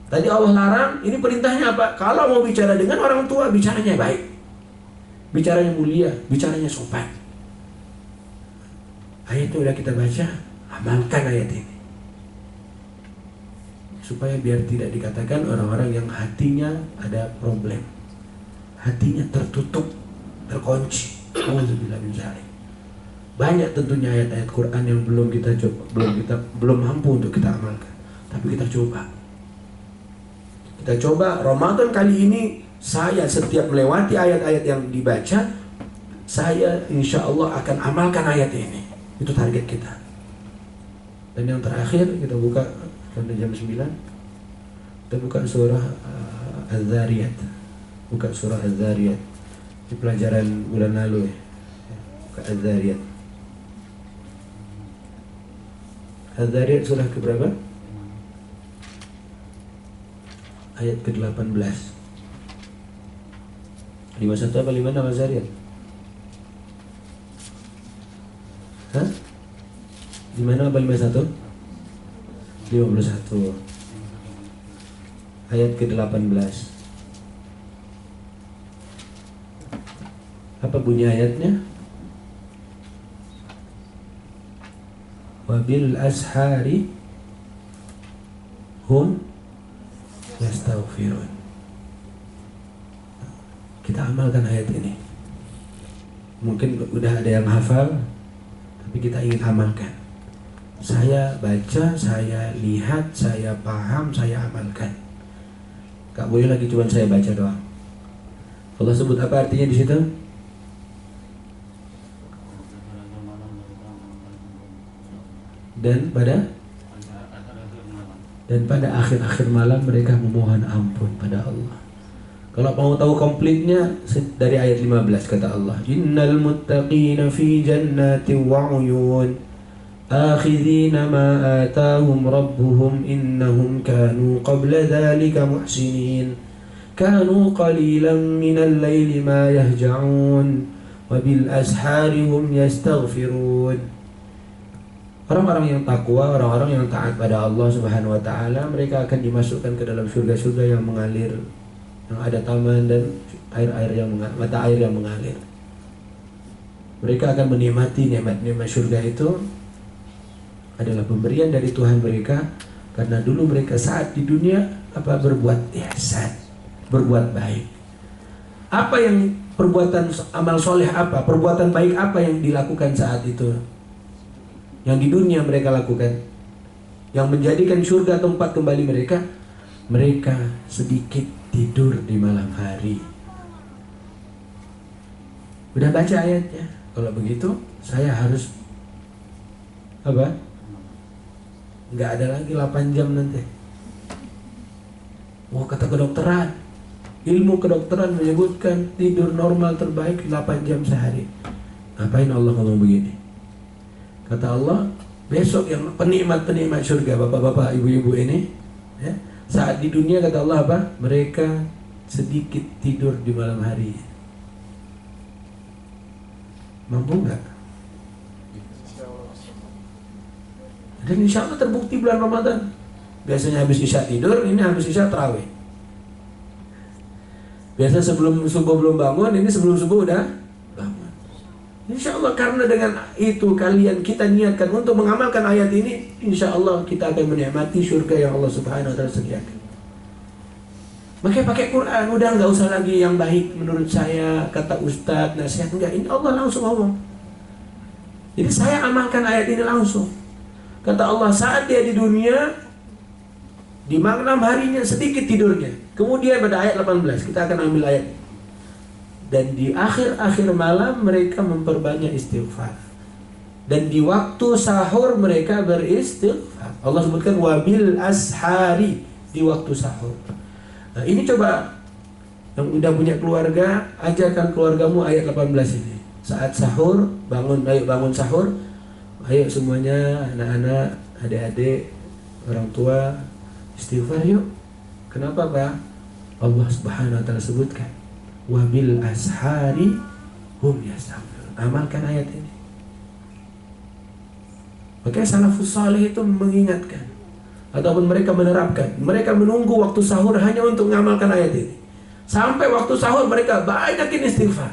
Tadi Allah larang, ini perintahnya apa? Kalau mau bicara dengan orang tua, bicaranya baik, bicaranya mulia, bicaranya sopan. Ayat itu udah kita baca, amalkan ayat ini supaya biar tidak dikatakan orang-orang yang hatinya ada problem, hatinya tertutup, terkunci. Alhamdulillah bin zalik. Banyak tentunya ayat-ayat Quran yang belum mampu untuk kita amalkan. Tapi kita coba. Kita coba Ramadan kali ini, saya setiap melewati ayat-ayat yang dibaca, saya insya Allah akan amalkan ayat ini. Itu target kita. Dan yang terakhir kita buka pada jam 9. Kita buka surah Az-Zariyat. Buka surah Az-Zariyat. Di pelajaran bulan lalu ya. Buka Az-Zariyat. Az-Zariyat surah keberapa? ayat ke-18. 51 apa 56 Mas Zarian? Hah? 56 apa 51? 51 ayat ke-18. Apa bunyi ayatnya? Wabil ashari hum yastaghfirun. Kita amalkan ayat ini. Mungkin udah ada yang hafal, tapi kita ingin amalkan. Saya baca, saya lihat, saya paham, saya amalkan. Gak boleh lagi cuma saya baca doang. Allah sebut apa artinya di situ? Dan pada akhir-akhir malam mereka memohon ampun pada Allah. Kalau mau tahu komplitnya dari ayat 15 kata Allah, innal muttaqina fi jannatin wa uyun akhidhina ma atahum rabbuhum innahum kanu qabla dhalika muhsinin kanu qalilan minal layli ma yahja'un wa bil ashari hum yastaghfirun. Orang-orang yang takwa, orang-orang yang taat pada Allah Subhanahu wa taala, mereka akan dimasukkan ke dalam surga-surga yang mengalir, yang ada taman dan mata air yang mengalir. Mereka akan menikmati nikmat-nikmat surga itu adalah pemberian dari Tuhan mereka karena dulu mereka saat di dunia berbuat ihsan, berbuat baik. Apa yang perbuatan amal soleh apa, perbuatan baik apa yang dilakukan saat itu? Yang di dunia mereka lakukan, yang menjadikan surga tempat kembali mereka sedikit tidur di malam hari. Udah baca ayatnya? Kalau begitu saya harus nggak ada lagi 8 jam nanti. Kata kedokteran, ilmu kedokteran menyebutkan tidur normal terbaik 8 jam sehari. Ngapain Allah ngomong begini? Kata Allah, besok yang penikmat-penikmat surga, bapak-bapak, ibu-ibu ini, ya, saat di dunia kata Allah apa? Mereka sedikit tidur di malam hari. Mampu nggak? Dan insya Allah terbukti bulan Ramadan. Biasanya habis isya tidur, ini habis isya tarawih. Biasa sebelum subuh belum bangun, ini sebelum subuh udah bangun. Insya Allah karena dengan itu kita niatkan untuk mengamalkan ayat ini, insya Allah kita akan menikmati surga yang Allah Subhanahu wa taala sediakan. Makanya pakai Quran, udah nggak usah lagi yang baik menurut saya, kata ustadz, nasihat, enggak, ini Allah langsung ngomong. Jadi saya amalkan ayat ini langsung. Kata Allah, saat dia di dunia, di malam harinya sedikit tidurnya. Kemudian pada ayat 18, kita akan ambil ayat. Dan di akhir-akhir malam mereka memperbanyak istighfar. Dan di waktu sahur mereka beristighfar. Allah sebutkan wabil ashari, di waktu sahur. Nah, ini coba yang udah punya keluarga, ajarkan keluargamu ayat 18 ini. Saat sahur, ayo bangun sahur. Ayo semuanya, anak-anak, adik-adik, orang tua, istighfar yuk. Kenapa Pak? Allah Subhanahu wa taala sebutkan wabil ashari hum yastaghfirun. Amalkan ayat ini. Makanya salafus saleh itu mengingatkan ataupun mereka menerapkan. Mereka menunggu waktu sahur hanya untuk mengamalkan ayat ini. Sampai waktu sahur mereka banyakin istighfar.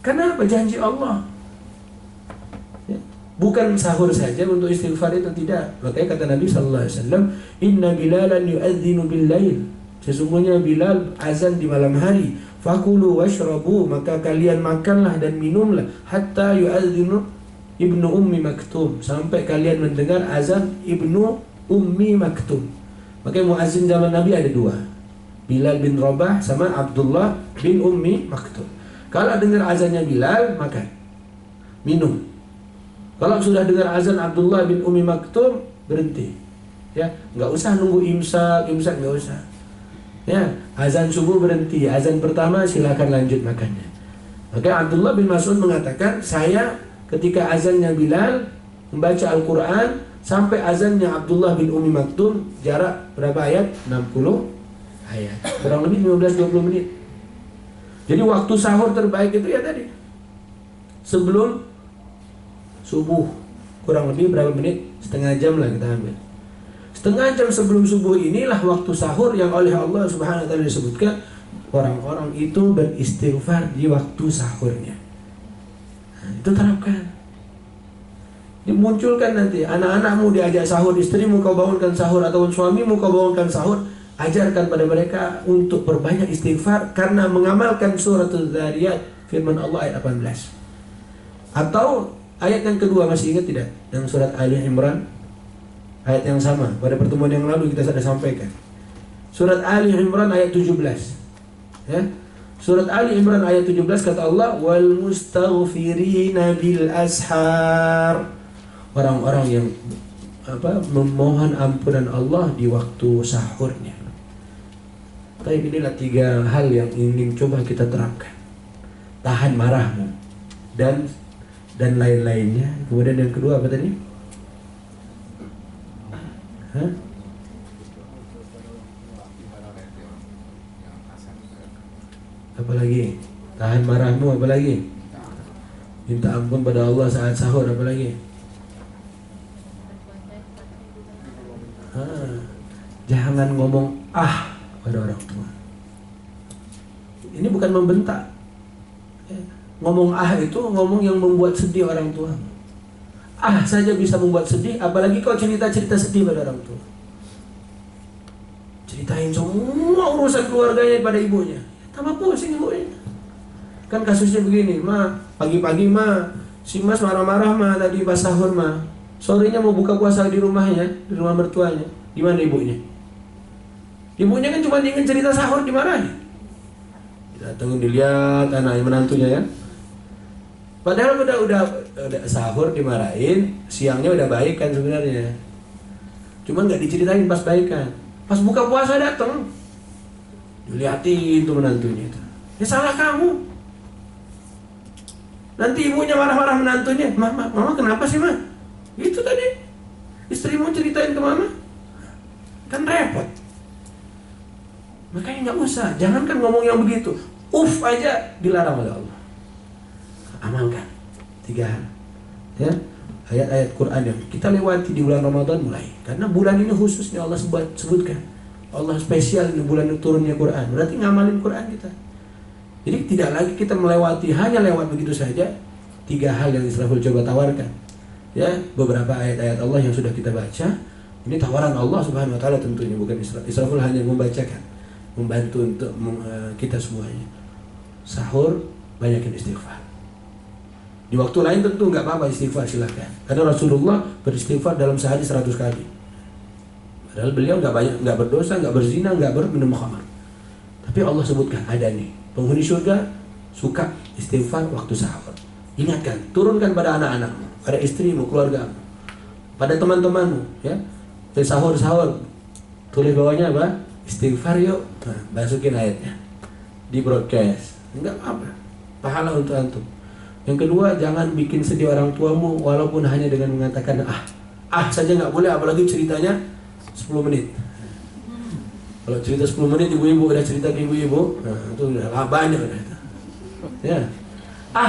Kenapa? Janji Allah. Ya. Bukan sahur saja untuk istighfar itu, tidak. Makanya kata Nabi sallallahu alaihi wasallam, "Inna Bilalan yu'adzinu bil-lail." Sesungguhnya Bilal azan di malam hari. Fakulu washrabu, maka kalian makanlah dan minumlah hatta yu'adzinu Ibnu Ummi Maktum, sampai kalian mendengar azan Ibnu Ummi Maktum. Makanya muazzin zaman Nabi ada dua, Bilal bin Rabah sama Abdullah bin Ummi Maktum. Kalau dengar azannya Bilal, makan, minum. Kalau sudah dengar azan Abdullah bin Ummi Maktum, berhenti. Ya, nggak usah nunggu imsak nggak usah. Ya, azan subuh berhenti, azan pertama silakan lanjut makannya. Maka Abdullah bin Mas'ud mengatakan, saya ketika azannya Bilal membaca Al-Quran sampai azannya Abdullah bin Ummi Maktum, jarak berapa ayat? 60 ayat. Kurang lebih 15-20 menit. Jadi waktu sahur terbaik itu ya tadi, sebelum subuh. Kurang lebih berapa menit? Setengah jam lah kita ambil. Setengah jam sebelum subuh inilah waktu sahur yang oleh Allah Subhanahu wa taala disebutkan orang-orang itu beristighfar di waktu sahurnya. Nah, itu terapkan. Dimunculkan nanti anak-anakmu diajak sahur, istrimu kau bangunkan sahur, ataupun suamimu kau bangunkan sahur. Ajarkan pada mereka untuk berbanyak istighfar karena mengamalkan surat Al-Dzariyat, firman Allah ayat 18. Atau ayat yang kedua, masih ingat tidak? Yang surat Ali Imran, ayat yang sama pada pertemuan yang lalu kita sudah sampaikan. Surat Ali Imran ayat 17. Ya. Surat Ali Imran ayat 17 kata Allah, wal mustaghfirina bil ashar. Orang-orang yang memohon ampunan Allah di waktu sahurnya. Tapi inilah 3 hal yang ingin coba kita terapkan. Tahan marahmu dan lain-lainnya. Kemudian yang kedua apa tadi? Hah? Apa lagi? Tahan marahmu, apa lagi? Minta ampun pada Allah saat sahur, apa lagi? Jangan ngomong pada orang tua. Ini bukan membentak. Ngomong itu ngomong yang membuat sedih orang tua. Saja bisa membuat sedih, apalagi kau cerita-cerita sedih pada orang tua. Ceritain semua urusan keluarganya pada ibunya. Tambah pusing ibunya. Kan kasusnya begini, pagi-pagi si Mas marah-marah tadi pas sahur sorenya mau buka puasa di rumahnya, di rumah mertuanya. Di mana ibunya? Ibunya kan cuma ingin cerita sahur, dimarahin. Datang dilihat anaknya, menantunya ya. Padahal udah sahur dimarahin, siangnya udah baik kan sebenarnya. Cuma nggak diceritain pas baikan. Pas buka puasa datang, dilihatin tuh menantunya itu. Ya salah kamu. Nanti ibunya marah-marah menantunya. Mama kenapa sih Itu tadi. Istrimu ceritain ke mama. Kan repot. Makanya nggak usah. Jangankan ngomong yang begitu. Aja dilarang oleh Allah. Amalkan 3 hal. Ya, ayat-ayat Quran yang kita lewati di bulan Ramadan mulai. Karena bulan ini khususnya Allah sebutkan. Allah spesial di bulan turunnya Quran. Berarti ngamalin Quran kita. Jadi tidak lagi kita melewati hanya lewat begitu saja. 3 hal yang Israfil coba tawarkan. Ya, beberapa ayat-ayat Allah yang sudah kita baca. Ini tawaran Allah Subhanahu wa taala tentunya, bukan Israfil hanya membacakan, membantu untuk kita semuanya. Sahur, banyakin istighfar. Di waktu lain tentu nggak apa-apa istighfar, silakan. Karena Rasulullah beristighfar dalam sehari 100 kali. Padahal beliau nggak berdosa, nggak berzina, nggak minum khamar. Tapi Allah sebutkan ada nih penghuni surga suka istighfar waktu sahur. Ingatkan, turunkan pada anak-anakmu, pada istrimu, keluargamu, pada teman-temanmu, ya. Sahur, tulis bawahnya apa? Istighfar yuk. Masukin ayatnya di broadcast. Enggak apa-apa, pahala untuk antum. Yang kedua, jangan bikin sedih orang tuamu walaupun hanya dengan mengatakan saja nggak boleh, apalagi ceritanya 10 menit. Kalau cerita 10 menit ibu-ibu udah cerita ke ibu-ibu, itu udah banyak udah. Ya.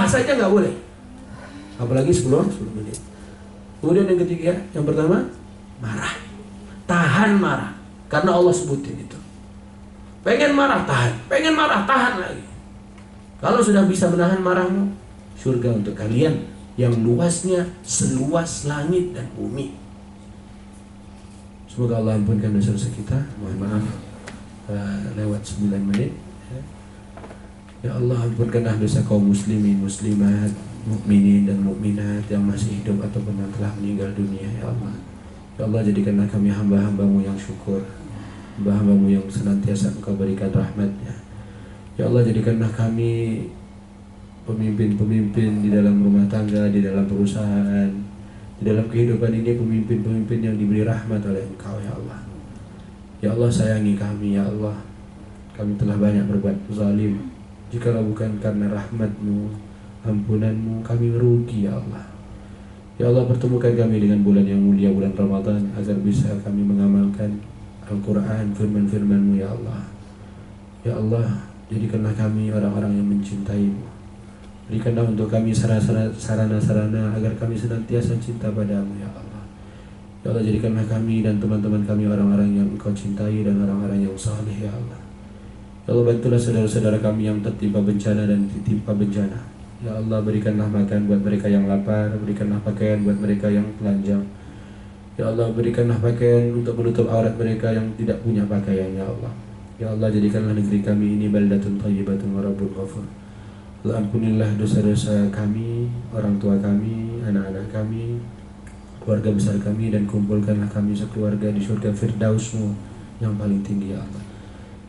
Saja nggak boleh. Apalagi 10 menit. Kemudian yang ketiga, yang pertama, marah. Tahan marah. Karena Allah sebutin itu. Pengen marah, tahan lagi. Kalau sudah bisa menahan marahmu, surga untuk kalian yang luasnya seluas langit dan bumi. Semoga Allah ampunkan dosa-dosa kita. Mohon maaf lewat 9 menit. Ya Allah, ampunkanlah dosa kaum muslimin, muslimat, mukminin dan mukminat yang masih hidup ataupun yang telah meninggal dunia. Ya Allah, ya Allah, jadikanlah kami hamba-hambamu yang syukur, hamba-hambamu yang senantiasa Engkau berikan rahmat-Nya. Ya Allah, jadikanlah kami pemimpin-pemimpin di dalam rumah tangga, di dalam perusahaan, di dalam kehidupan ini, pemimpin-pemimpin yang diberi rahmat oleh Engkau. Ya Allah, ya Allah, sayangi kami. Ya Allah, kami telah banyak berbuat zalim. Jikalau bukan karena rahmat-Mu, ampunan-Mu, kami merugi. Ya Allah, ya Allah, pertemukan kami dengan bulan yang mulia, bulan Ramadan, agar bisa kami mengamalkan Al-Quran, firman-firman-Mu. Ya Allah, Ya Allah, jadikanlah kami orang-orang yang mencintai-Mu. Berikanlah untuk kami sarana-sarana agar kami senantiasa cinta padamu ya Allah. Ya Allah, jadikanlah kami dan teman-teman kami orang-orang yang Engkau cintai dan orang-orang yang saleh ya Allah. Ya Allah, bantulah saudara-saudara kami yang tertimpa bencana dan ditimpa bencana. Ya Allah, berikanlah makan buat mereka yang lapar, berikanlah pakaian buat mereka yang telanjang. Ya Allah, berikanlah pakaian untuk menutup aurat mereka yang tidak punya pakaian ya Allah. Ya Allah, jadikanlah negeri kami ini baldatun thayyibatun wa rabbun ghafur. Allah, ampunilah dosa-dosa kami, orang tua kami, anak-anak kami, keluarga besar kami, dan kumpulkanlah kami sekeluarga di surga Firdaus-Mu yang paling tinggi ya Allah.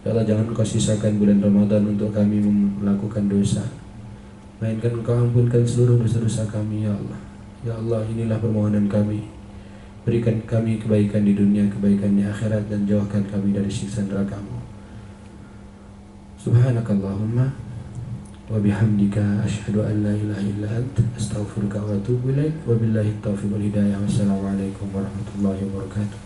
Ya Allah, jangan Engkau sisakan bulan Ramadan untuk kami melakukan dosa, melainkan Engkau ampunkan seluruh dosa-dosa kami ya Allah. Ya Allah, inilah permohonan kami. Berikan kami kebaikan di dunia, kebaikan di akhirat, dan jauhkan kami dari siksa neraka-Mu. Subhanakallahumma wa bihamdika asyhadu an la ilaha illa anta astaghfiruka wa atubu ilaik. Wabillahi taufiq wal hidayah. Wassalamualaikum warahmatullahi wabarakatuh.